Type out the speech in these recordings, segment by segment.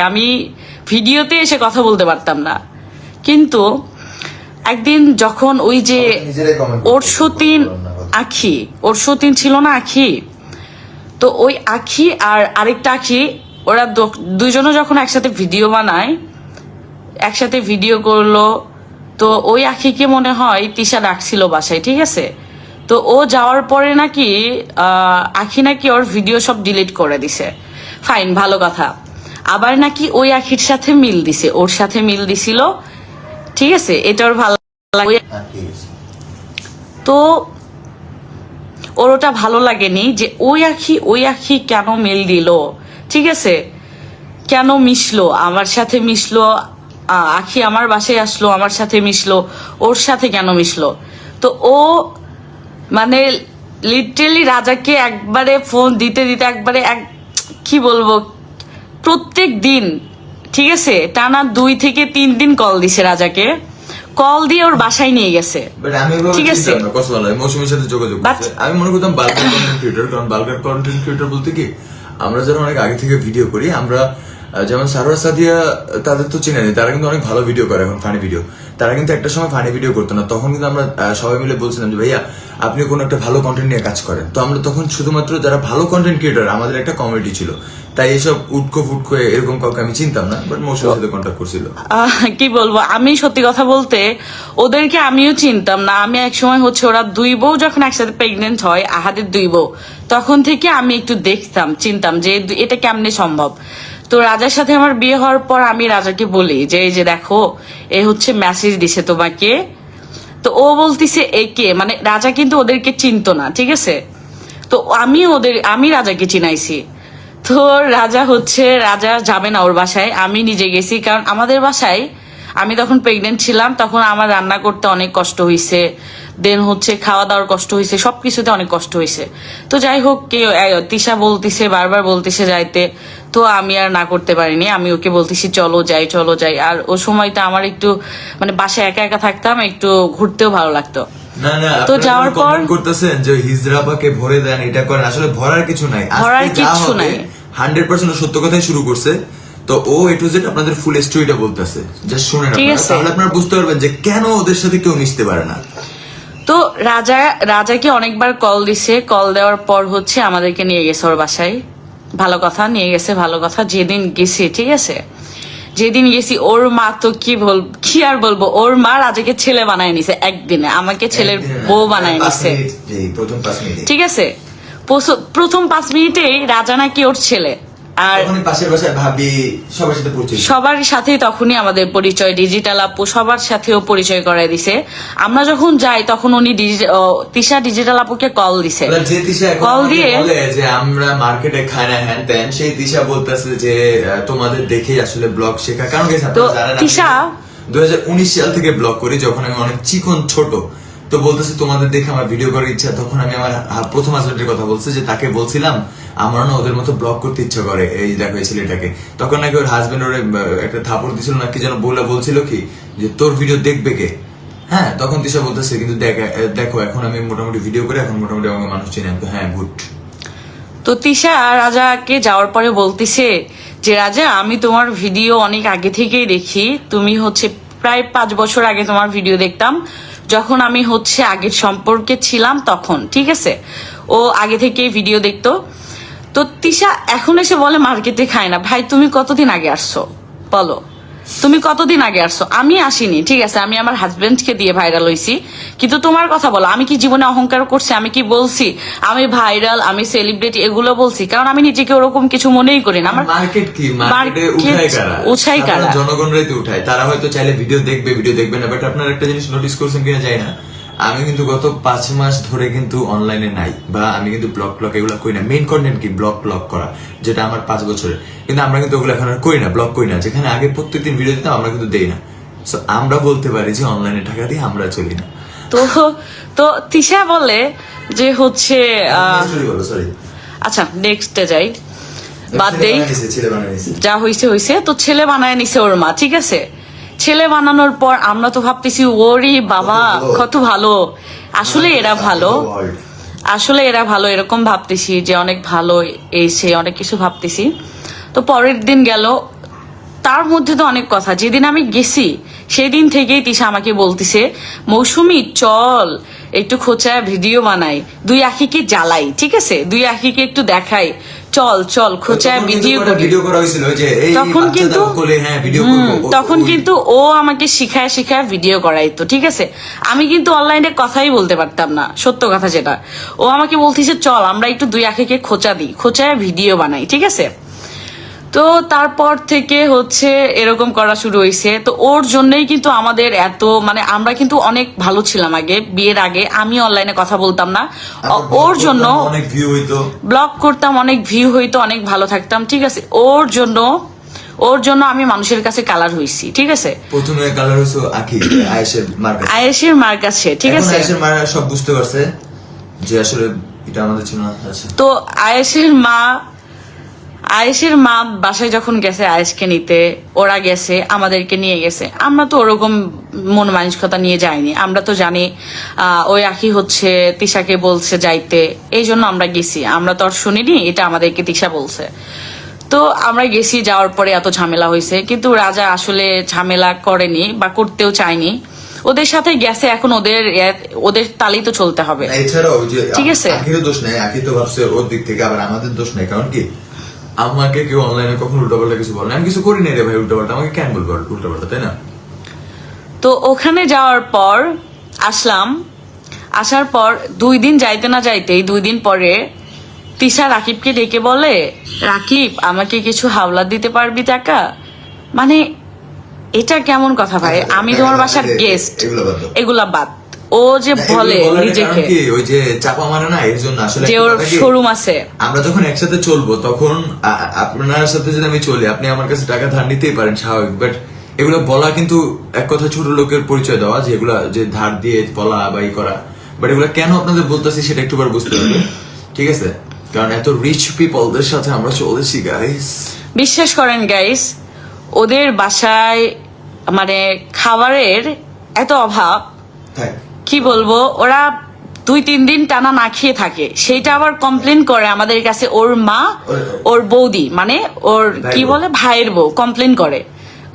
আমি ভিডিওতে এসে কথা বলতে পারতাম না, কিন্তু একদিন যখন ওই যে ওরসতিন ছিল না আখি, তো ওই আখি আর আরেকটা আখি ওরা দুইজনে যখন একসাথে ভিডিও বানায়, একসাথে ভিডিও করলো, তো ওই আখিকে মনে হয় তিশা ডাকছিল বাসায়, ঠিক আছে। তো ও যাওয়ার পরে নাকি আখি নাকি ওর ভিডিও সব ডিলিট করে দিছে। ফাইন, ভালো কথা। আবার নাকি ওই আখির সাথে মিল দিছে, ওর সাথে মিল দিছিল, ঠিক আছে। এটা ওর ভালো লাগে, তো ওর ওটা ভালো লাগেনি যে ওই আখি কেন মিল দিল, ঠিক আছে, কেন মিশলো আমার সাথে, মিশলো আখি আমার বাসায় আসলো, আমার সাথে মিশলো, ওর সাথে কেন মিশলো। তো ও মানে লিটারেলি রাজাকে একবারে ফোন দিতে দিতে একবারে কি বলবো, প্রত্যেক দিন, ঠিক আছে, টানা 2 থেকে 3 দিন কল দিছে রাজাকে, কল দিয়ে ওর বাসায় নিয়ে গেছে, ঠিক আছে। মৌসুমীর সাথে যোগাযোগ করছে। আমি মনে করতাম বাল্কার কন্টেন্ট ক্রিয়েটর, কারণ বাল্কার কন্টেন্ট ক্রিয়েটর বলতে কি আমরা যারা অনেক আগে থেকে ভিডিও করি, আমরা যেমন সারোয়ার সাদিয়া, তাদের তো চেনে নেই, তারা কিন্তু অনেক ভালো ভিডিও করে এখন, ফানি ভিডিও। তারা কিন্তু একটা সময় ফানি ভিডিও করতো না, তখন কিন্তু আমরা সবাই মিলে বলছিলাম যে ভাইয়া আপনি কোনো একটা ভালো কন্টেন্ট নিয়ে কাজ করেন। তো আমরা তখন শুধুমাত্র যারা ভালো কন্টেন্ট ক্রিয়েটর, আমাদের একটা কমিউনিটি ছিল, তাই এসব উটকো ফুটকো এরকম কাউকে আমি চিনতাম না, বাট মৌসুমীর সাথে কন্ট্যাক্ট করছিল। কি বলবো, আমি সত্যি কথা বলতে ওদেরকে আমিও চিনতাম না। আমি একসময় হচ্ছে ওরা 2 বউ যখন একসাথে প্রেগনেন্ট হয়, আহাদের 2 বউ, তখন থেকে আমি একটু দেখতাম, চিনতাম যে এটা কেমনে সম্ভব। তো রাজার সাথে আমার বিয়ে হওয়ার পর আমি রাজাকে বলি যে এই যে দেখো, এ হচ্ছে মেসেজ দিছে তোমাকে। তো ও বলতিছে একে, মানে রাজা কিন্তু ওদেরকে চিনতো না, ঠিক আছে। তো আমি রাজাকে চিনাইছি। তো রাজা যাবে না ওর বাসায়, আমি নিজে গেছি, কারণ আমাদের বাসায় আমি তখন প্রেগনেন্ট ছিলাম, তখন আমার রান্না করতে অনেক কষ্ট হয়েছে, দেন হচ্ছে খাওয়া দাওয়ার কষ্ট হয়েছে, সবকিছুতে অনেক কষ্ট হয়েছে। তো যাই হোক, তিশা বলতিছে, বারবার বলতিছে যাইতে, তো আমি আর না করতে পারিনি, আমি ওকে বলতেছি চলো যাই। আর ও সময়টা আমার একটু মানে বাসায় একা একা থাকতাম, একটু ঘুরতেও ভালো লাগতো। না তো যাওয়ার পর করতেছেন যে হিজরাবাকে ভরে দেন, এটা করেন, আসলে ভরার কিছু নাই, 100% সত্য কথাই শুরু করছে। তো ও এ টু জেড আপনাদের ফুল স্টোরিটা বলতেছে, জাস্ট শুনেন আপনারা, তাহলে আপনারা বুঝতে পারবেন যে কেন ওদের সাথে কেউ মিশতে পারে না। তো রাজাকে অনেকবার কল দিছে, কল দেওয়ার পর হচ্ছে আমাদেরকে নিয়ে গেছে ওর বাসায়, ভালো কথা, নিয়ে গেছে, ভালো কথা। যেদিন গেছি, ঠিক আছে, যেদিন গেছি, ওর মা তো কি আর বলবো, ওর মা রাজাকে ছেলে বানায় নিছে একদিনে, আমাকে ছেলের বউ বানায় নিছে, ঠিক আছে। প্রথম 5 মিনিটেই রাজা নাকি ওর ছেলে, আর সবার সাথে তখনই আমাদের পরিচয়, ডিজিটাল আপু সবার সাথেও পরিচয় করাই দিছে। আমরা যখন যাই তখন উনি তিশা ডিজিটাল আপুকে কল দিছে, কল দিয়ে যে আমরা মার্কেটে খাই না হ্যান ত্যান, সেই তিশা বলতেছে যে তোমাদের দেখেই আসলে ব্লগ শেখা, কারণ তিশা 2019 সাল থেকে ব্লগ করি, যখন আমি অনেক চিকন ছোট। তো বলতেছে তোমাদের দেখে আমার ভিডিও করার ইচ্ছা। তখন আমি আমার প্রথম হাজবেন্ডের কথা বলছি, যে তাকে বলছিলাম আমার না ওদের মতো ব্লগ করতে ইচ্ছা করে, এই দেখো এই ছেলেটাকে। তখন নাকি ওর হাজবেন্ড ওর একটা থাপড় দিছিল না কি যেন, বলছিল কি যে তোর ভিডিও দেখবে কে। হ্যাঁ, তখন তিশা বলতেছে কিন্তু দেখো এখন আমি মোটামুটি ভিডিও করে, এখন মোটামুটি আমাকে মানুষ চিনে। হ্যাঁ, গুড। তো তিশা রাজাকে যাওয়ার পরে বলতিছে যে রাজা, আমি তোমার ভিডিও অনেক আগে থেকেই দেখি, তুমি হচ্ছে প্রায় 5 বছর আগে তোমার ভিডিও দেখতাম, যখন আমি হচ্ছে আগের সম্পর্কে ছিলাম তখন, ঠিক আছে। ও আগে থেকেই ভিডিও দেখতো। তো তিশা এখন এসে বলে মার্কেটে খায় না। ভাই, তুমি কতদিন আগে আসছো বলো, তুমি কতদিন আগে আসছো? আমি আসিনি, ঠিক আছে, আমি আমার হাজবেন্ডকে দিয়ে ভাইরাল হইছি, কিন্তু তোমার কথা বলো, আমি কি জীবনে অহংকার করছি? আমি কি বলছি আমি ভাইরাল, আমি সেলিব্রিটি, এগুলো বলছি? কারণ আমি নিজেকে ওরকম কিছু মনেই করি না। আমার মার্কেট কি, মার্কেটে উঠায় কারা? জনগণরাই তো উঠায়, তারা হয়তো চাইলে ভিডিও দেখবে না। বাট আপনারা একটা জিনিস নোটিস করছেন কিনা জানি না, আমি কিন্তু গত 5 মাস ধরে কিন্তু অনলাইনে নাই, বা আমি কিন্তু ব্লগ এগুলো করি না। মেইন কন্টেন্ট কি ব্লগ করা, যেটা আমার 5 বছরের, কিন্তু আমরা কিন্তু ওগুলো এখন আর করি না, ব্লগ করি না। যেখানে আগে প্রত্যেকদিন ভিডিও দিতাম, আমরা কিন্তু দেই না। সো আমরা বলতে পারি যে অনলাইনে টাকা দিয়ে আমরা চলি না। তো তিশা বলে যে হচ্ছে আচ্ছা নেক্সটে যাই, বাদ দেই, যা হইছে। তো ছেলে বানায় নিছে ওর মা, ঠিক আছে। ছেলে বানানোর পর আমরা তো ভাবতেছি ওরে বাবা কত ভালো, আসলে এরা ভালো, এরকম ভাবতেছি যে অনেক ভালো, এই সে অনেক কিছু ভাবতেছি। তো পরের দিন গেল, তার মধ্যে তো অনেক কথা। যেদিন আমি গেছি সেদিন থেকেই তিশা আমাকে বলতিছে, মৌসুমী চল একটু খোঁচায় ভিডিও বানাই, দুই আখিকে জ্বালাই, ঠিক আছে, দুই আখিকে একটু দেখাই, চল চল খোঁচায় ভিডিও করা হয়েছিল যে এই তখন কিন্তু হ্যাঁ ভিডিও করব। তখন কিন্তু ও আমাকে শিখায় ভিডিও করাইতো, ঠিক আছে। আমি কিন্তু অনলাইনে কথাই বলতে পারতাম না, সত্য কথা যেটা। ও আমাকে বলতিছে চল আমরা একটু দুই আখিকে খোঁচা দিই, খোঁচায় ভিডিও বানাই, ঠিক আছে। তো তারপর থেকে হচ্ছে এরকম করা শুরু হয়েছে। তো ওর জন্যই কিন্তু আমাদের এত মানে আমরা কিন্তু অনেক ভালো ছিলাম আগে, বিয়ের আগে। আমি অনলাইনে কথা বলতাম না, ওর জন্য অনেক ভিউ হইতো, ব্লগ করতাম, অনেক ভিউ হইতো, অনেক ভালো থাকতাম, ঠিক আছে। ওর জন্য আমি মানুষের কাছে কালার হইছি, ঠিক আছে। প্রথমে কালার হইছো আখি, আয়েশের মার কাছে, ঠিক আছে। আয়েশের মা সব বুঝতে পারছে যে আসলে এটা আমাদের ছিল না। আচ্ছা, তো আয়েশের মা বাসায় যখন গেছে আয়েশকে নিতে, ওরা গেছে, আমাদেরকে নিয়ে গেছে। আমরা তো ওরকম মন মানসিকতা নিয়ে যাইনি, আমরা তো জানি ওই আখি হচ্ছে তিশাকে বলছে যাইতে, এই জন্য আমরা গেছি। আমরা তো আর শুনিনি, এটা আমাদেরকে তিশা বলছে। তো আমরা গেছি, যাওয়ার পরে এত ঝামেলা হয়েছে, কিন্তু রাজা আসলে ঝামেলা করেনি বা করতেও চায়নি। ওদের সাথে গেছে, এখন ওদের তালেই তো চলতে হবে। এছাড়াও যে ঠিক আছে, আখিরও দোষ নেই, আখি তো ভাবছে ওর দিক থেকে, আবার আমাদের দোষ নেই। কারণ কি আমাকে কেউ অনলাইনে কখনো উল্টাপাল্টা কিছু বলে না, আমি কিছু করি নাই রে ভাই উল্টাপাল্টা, আমাকে কেন বলবো উল্টাপাল্টা, তাই না? তো ওখানে যাওয়ার পর আসার পর 2 দিন যাইতে না যাইতেই 2 দিন পরে তিশা রাকিবকে ডেকে বলে, রাকিব আমাকে কিছু হাওলা দিতে পারবি টাকা। মানে এটা কেমন কথা ভাই, আমি তোমার বাসার গেস্ট, এগুলা বাদ। ও যে বলে নিজেকে ওই যে চাপা মারে না, এর জন্য আসলে যে ওর শোরুম আছে। আমরা যখন একসাথে চলবো তখন আপনার সাথে যদি আমি চলি, আপনি আমার কাছে টাকা ধার নিতেই পারেন, স্বাভাবিক। বাট এগুলো বলা কিন্তু এক কথা ছোট লোকের পরিচয় দেওয়া, যে এগুলা যে ধার দিয়ে বলা বা ই করা। বাট এগুলা কেন আপনাদের বলতেছি সেটা একটু বার বুঝতে হবে, ঠিক আছে? কারণ এত রিচ পিপলদের সাথে আমরা চলেছি গাইস। বিশ্বাস করেন গাইস, ওদের বাসায় মানে খাবারের এত অভাব, কি বলবো। ওরা 2-3 দিন টানা না খেয়ে থাকে, সেইটা আবার কমপ্লেন করে আমাদের কাছে। ওর মা, ওর বৌদি, মানে ওর কি বলে ভাইয়ের বউ কমপ্লেন করে,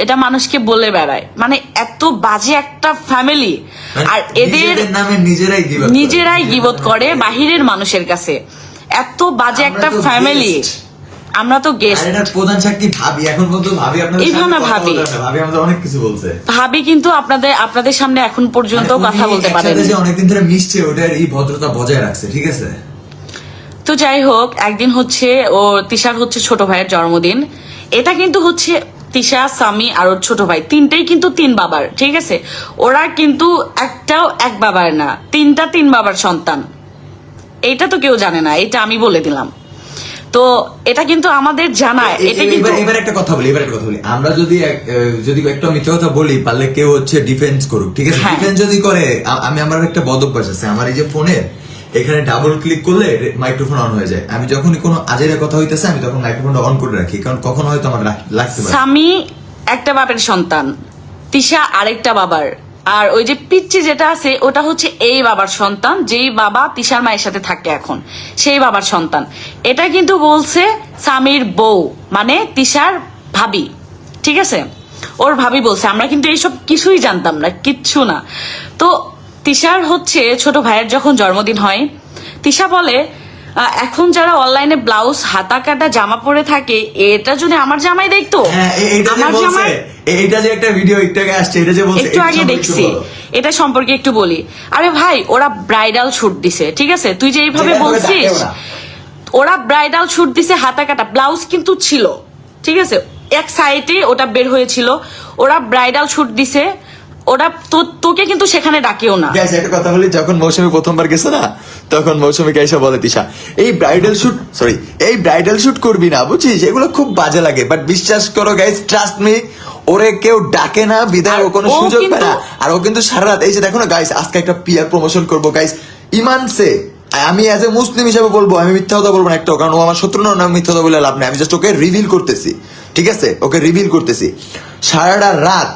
এটা মানুষকে বলে বেড়ায়। মানে এত বাজে একটা ফ্যামিলি, আর এদের নামে নিজেরাই গিবত করে বাহিরের মানুষের কাছে। এত বাজে একটা ফ্যামিলি। আমরা তো গেস্ট, প্রধান সাক্ষী ভাবি, এখন পর্যন্ত ভাবি আপনাদের সামনে ভাবি আমাদের অনেক কিছু বলছে। ভাবি কিন্তু আপনাদের সামনে এখন পর্যন্ত কথা বলতে পারেন, যে অনেকদিন ধরে মিশছে, ওটার এই ভদ্রতা বজায় রাখছে, ঠিক আছে। তো যাই হোক, একদিন হচ্ছে ও তিশার হচ্ছে ছোট ভাইয়ের জন্মদিন। এটা কিন্তু হচ্ছে তিশা, সামি আর ওর ছোট ভাই, তিনটেই কিন্তু 3 বাবার, ঠিক আছে। ওরা কিন্তু একটাও এক বাবার না, 3টা 3 বাবার সন্তান। এইটা তো কেউ জানে না, এটা আমি বলে দিলাম। তো এটা কিন্তু আমাদের জানায়। এটা কিন্তু এবার একটা কথা বলি, আমরা যদি একটা মিথ্যা কথা বলি, পারলে কেউ হচ্ছে ডিফেন্স করুক, ঠিক আছে। ডিফেন্স যদি করে, আমার একটা বদ অভ্যাস আছে, আমার এই যে ফোনে এখানে ডাবল ক্লিক করলে মাইক্রোফোন অন হয়ে যায়। আমি যখনই কোনো আজেরা কথা হইতেছে আমি তখন মাইক্রোফোনটা অন করে রাখি, কারণ কখনো হয়তো আমার লাগতে পারে। স্বামী একটা বাবার সন্তান, তিশা আরেকটা বাবার, আর ওই যে পিচ্চি যেটা আছে ওটা হচ্ছে এই বাবার সন্তান, যেই বাবা তিশার মায়ের সাথে থাকে এখন, সেই বাবার সন্তান। এটা কিন্তু বলছে স্বামীর বউ, মানে তিশার ভাবি, ঠিক আছে। ওর ভাবি বলছে, আমরা কিন্তু এইসব কিছুই জানতাম না, কিচ্ছু না। তো তিশার হচ্ছে ছোট ভাইয়ের যখন জন্মদিন হয়, তিশা বলে, এখন যারা অনলাইনে ব্লাউজ হাতা কাটা জামা পরে থাকে, এটা যদি আমার জামাই দেখতো, আমার জামাই, এটা যে একটা ভিডিও একটু আগে আসছে, এটা যে বলছে একটু আগে দেখছি, এটা সম্পর্কে একটু বলি। আরে ভাই, ওরা ব্রাইডাল শুট দিছে, ঠিক আছে, তুই যে এইভাবে বলছিস, ওরা ব্রাইডাল শুট দিছে, হাতা কাটা ব্লাউজ কিন্তু ছিল, ঠিক আছে, এক সাইডে ওটা বের হয়েছিল। ওরা ব্রাইডাল শুট দিছে, ওরা তোকে কিন্তু সেখানে ডাকেও না। একটা কথা বলি, যখন মৌসুমী প্রথমবার গেছে না, তখন মৌসুমীকে এসে বলে তিশা, এই ব্রাইডাল শুট করবি না, বুঝছিস, এগুলো খুব বাজে লাগে। বাট বিশ্বাস করো গাইস, ট্রাস্ট মি, ওরে কেউ ডাকে না বিধায় ও কোনো সুযোগ পায় না। আর ও কিন্তু সারা রাত, এই যে দেখো না গাইস, আজকে একটা পিআর প্রমোশন করবো গাইস, ইমান সে, আমি অ্যাজ এ মুসলিম হিসেবে বলবো, আমি মিথ্যা কথা বলবো না একটাও, কারণ ও আমার শত্রু না, আমি মিথ্যা কথা বলে লাভ নেই। আমি জাস্ট ওকে রিভিল করতেছি, ঠিক আছে, ওকে রিভিল করতেছি সারাটা রাত।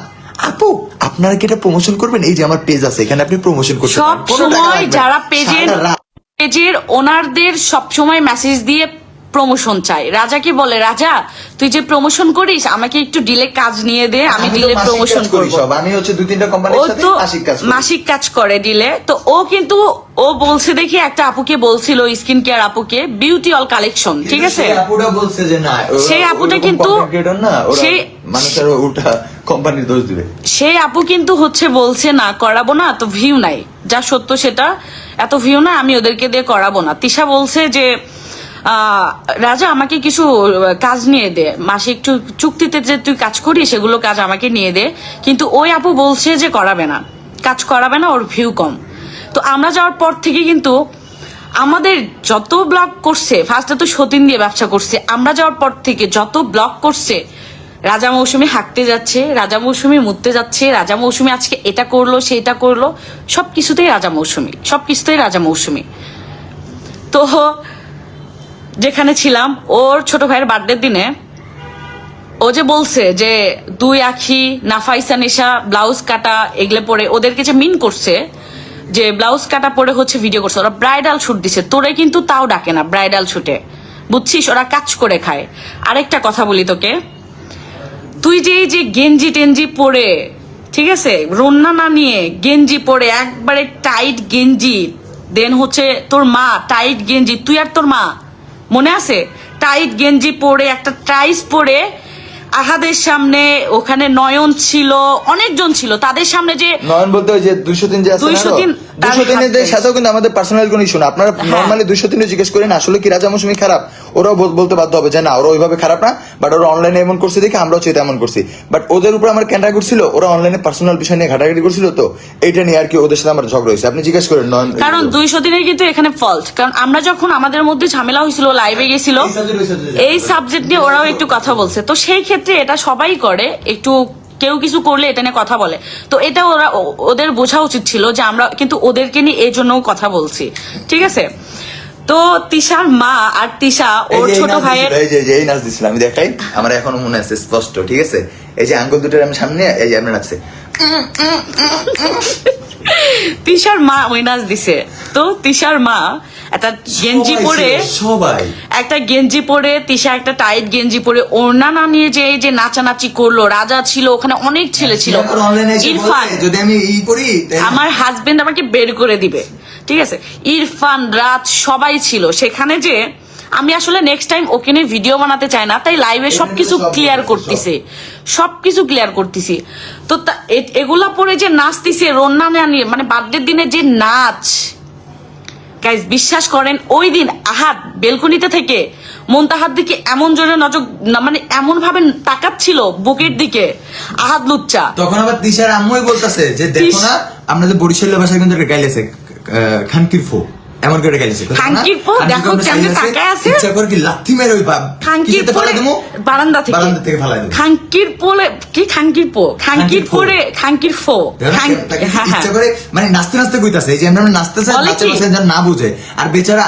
আপু আপনারা কি এটা প্রমোশন করবেন? এই যে আমার পেজ আছে, এখানে আপনি প্রমোশন করতে সব সময় যারা পেজের ওনারদের সব সময় মেসেজ দিয়ে প্রমোশন চায়। রাজাকে বলে, রাজা তুই যে প্রমোশন করিস আমাকে একটু ডিলে কাজ নিয়ে দে, আমি ডিলে প্রমোশন করব। আমি হচ্ছে 2-3টা কোম্পানির সাথে মাসিক কাজ করে ডিলে। তো ও কিন্তু ও বলছে দেখি একটা আপুকে বলছিল, স্কিন কেয়ার আপুকে, বিউটি অল কালেকশন, ঠিক আছে, সেই আপুটা বলছে যে না, সেই আপুটা কিন্তু সেই মানুষের উল্টা কোম্পানির দোষ দিবে। সেই আপু কিন্তু হচ্ছে বলছে না করাবো না, তো ভিউ নাই, যা সত্য সেটা, এত ভিউ না, আমি ওদেরকে দিয়ে করাবো না। তিশা বলছে যে রাজা আমাকে কিছু কাজ নিয়ে দে, মাসে একটু চুক্তিতে যে তুই কাজ করিস সেগুলো কাজ আমাকে নিয়ে দে, কিন্তু ওই আপু বলছে যে করাবে না, কাজ করাবে না, ওর ভিউ কম। তো আমরা যাওয়ার পর থেকে কিন্তু আমাদের যত ব্লগ করছে, ফার্স্টে তো সতীন দিয়ে ব্যবসা করছে, আমরা যাওয়ার পর থেকে যত ব্লগ করছে, রাজা মৌসুমী হাঁকতে যাচ্ছে, রাজা মৌসুমী মুততে যাচ্ছে, রাজা মৌসুমী আজকে এটা করলো সেটা করলো, সবকিছুতেই রাজা মৌসুমী, সবকিছুতেই রাজা মৌসুমী। তো যেখানে ছিলাম ওর ছোট ভাইয়ের বার্থডের দিনে ও যে বলছে যে 2 আখি নাফাইসা নেশা ব্লাউজ কাটা এগুলো পরে ওদেরকে যে মিন করছে, যে ব্লাউজ কাটা পরে হচ্ছে ভিডিও করছে, ওরা ব্রাইডাল শুট দিছে, তোরে কিন্তু তাও ডাকে না ব্রাইডাল শুটে, বুঝছিস, ওরা কাজ করে খায়। আরেকটা কথা বলি তোকে, তুই যে এই যে গেঞ্জি টেঞ্জি পরে, ঠিক আছে, রন্না না নিয়ে গেঞ্জি পরে, একবারে টাইট গেঞ্জি, দেন হচ্ছে তোর মা টাইট গেঞ্জি, তুই আর তোর মা মনে আছে, টাইট গেঞ্জি পরে একটা টাইস পরে আহাদের সামনে, ওখানে নয়ন ছিল, অনেকজন ছিল, তাদের সামনে যে নয়ন বলতে ওই যে 203 যে আছে না, 203 এর সাথেও কিন্তু আমাদের পার্সোনাল কোনো ইস্যু না। আপনারা নরমালি 203 জিজ্ঞেস করেন আসলে কি রাজা মৌসুমী খারাপ, ওরাও বলতে বাধ্য হবে যে না, ওরা ওইভাবে খারাপ না, বাট ওরা অনলাইনে এমন করছে দেখে আমরাও চেয়ে এমন করছি। বাট ওদের উপর আমার ক্যান্টা করছিল, ওরা অনলাইনে পার্সোনাল বিষয় নিয়ে ঘাটাঘাটি করছিল, তো এইটা নিয়ে আর কি ওদের সাথে আমার ঝগড়া হয়েছে। আপনি জিজ্ঞেস করেন নয়ন, কারণ 203 কিন্তু এখানে ফল্ট, কারণ আমরা যখন আমাদের মধ্যে ঝামেলা হয়েছিল, লাইভে গেছিল, এই সাবজেক্ট নিয়ে ওরাও একটু কথা বলছে, তো সেই ক্ষেত্রে এটা সবাই করে, একটু কেউ কিছু করলে এটা নিয়ে কথা বলে, তো এটা ওদের বোঝা উচিত ছিল যে আমরা কিন্তু ওদেরকে নিয়ে এই জন্য কথা বলছি, ঠিক আছে। তো তিশার মা আর তিশা ওর ছোট ভাইয়ের এই নাচ দিছিল, আমি দেখাই, আমার এখনো মনে আছে স্পষ্ট, ঠিক আছে, এই যে আঙ্গুল দুটোর আমি সামনে, এই যে আপনি নাচছে, তিশার মা ওই নাচ দিছে। তো তিশার মা একটা গেঞ্জি পরে, সবাই একটা গেঞ্জি পরে, তিশা একটা টাইট গেঞ্জি পরে, ওড়না না নিয়ে যে এই যে নাচানাচি করলো, রাজা ছিল ওখানে, অনেক ছেলে ছিল, ইরফান, যদি আমি ই করি আমার হাজবেন্ড আমাকে বের করে দিবে, ঠিক আছে, ইরফান, রাজ সবাই ছিল সেখানে। যে আমি আসলে নেক্সট টাইম ওকে নিয়ে ভিডিও বানাতে চাই না, তাই লাইভে সবকিছু ক্লিয়ার করতেছি, সবকিছু ক্লিয়ার করতেছি। তো এগুলা পরে যে নাচতেছে রন্না নিয়ে, মানে বার্থডের দিনে যে নাচ, গাইজ বিশ্বাস করেন ওই দিন আহাদ বেলকনিতে থেকে মুনতাহার দিকে এমন জোরে নজর, মানে এমন ভাবে তাকাচ্ছিল বুকের দিকে, আহাদ লুচ্চা। তখন আবার তিশার আম্মুই বলতেছে যে দেখো না, আপনাদের বরিশালের ভাষায় কিন্তু গাইলেছে খানকির ফো, এমন করে গাইলেছে খানকির ফো, দেখো কেমনে তাকায় আছে, ইচ্ছা করে কি লাথি মেরে ওই খানকির পোলে বারান্দা থেকে ফালাই দেবো, খানকির পোলে কি খানকির পো, খানকির পোরে খানকির ফো, ইচ্ছা করে মানে নাচতে নাচতে কইতাছে, এই যে আমরা নাচতে চাই, বাচ্চা বাচ্চা না বুঝে, আর বেচারা